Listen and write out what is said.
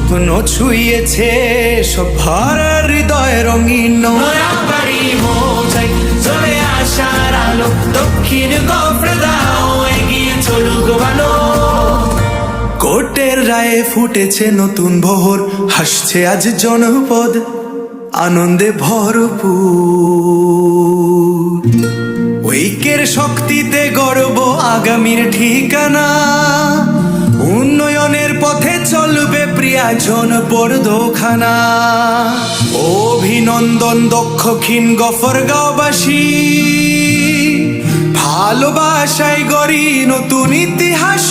স্বপ্ন ছুঁয়েছে সব ভরা হৃদয় রঙিন বাড়ি মোজাই চলে আসার আলো দক্ষিণ গফরগাঁও এগিয়ে চলুক ভালো। কোর্টের রায়ে ফুটেছে নতুন ভোর, হাসছে আজ জনপদ আনন্দে ভরপুর। ঐক্যের শক্তিতে গর্ব আগামীর ঠিকানা, উন্নয়নের পথে চলবে প্রিয়া জনপদখানা। অভিনন্দন দক্ষিণ গফরগাঁওবাসী, ভালোবাসায় গড়ি নতুন ইতিহাস।